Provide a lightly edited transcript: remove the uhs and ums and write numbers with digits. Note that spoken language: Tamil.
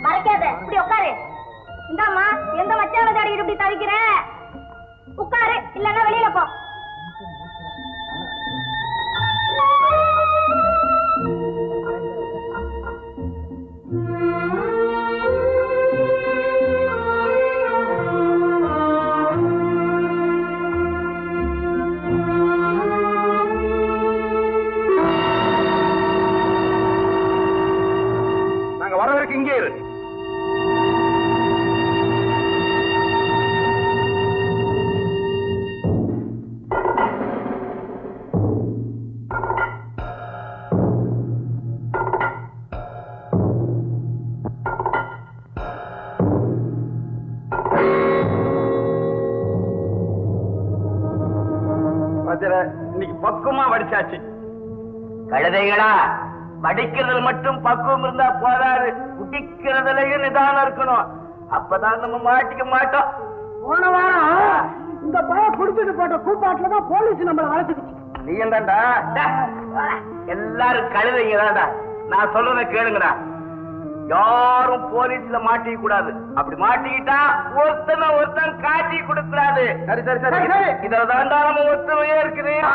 மறைக்காத, இப்படி உட்காரு. இந்தாம்மா, எந்த மச்சான தாடி இப்படி தவிக்கிற? உட்காரு, இல்லன்னா வெளியில போ. நாங்க வர வரைக்கும் இங்கே இரு. இன்னைக்கு பக்குவமா வடிச்சாச்சு. கழுதைகளா, வடிக்கிறதுல மட்டும் பக்குவம் இருந்தா போதாது, குடிக்கிறதுலயும் நிதானம் இருக்கணும். அப்பதான் நம்ம மாட்டிக்க மாட்டோம். போன வாரம் இந்த பையன் குடிச்சிட்டு போட்ட கூப்பாட்டுலதான் போலீஸ் நம்மள வளர்த்துக்குச்சு. நீ என்னடா எல்லாரும் கழுதைங்க தான்டா. நான் சொல்றத கேளுங்கடா. யாரும் போலீஸ்ல மாட்டிக்க கூடாது. அப்படி மாட்டிக்கிட்டா ஒருத்தன் காட்டி கொடுக்கூடாது. சரி சரி சரி, இதுல தாண்டா நம்ம ஒத்துமையே இருக்குது.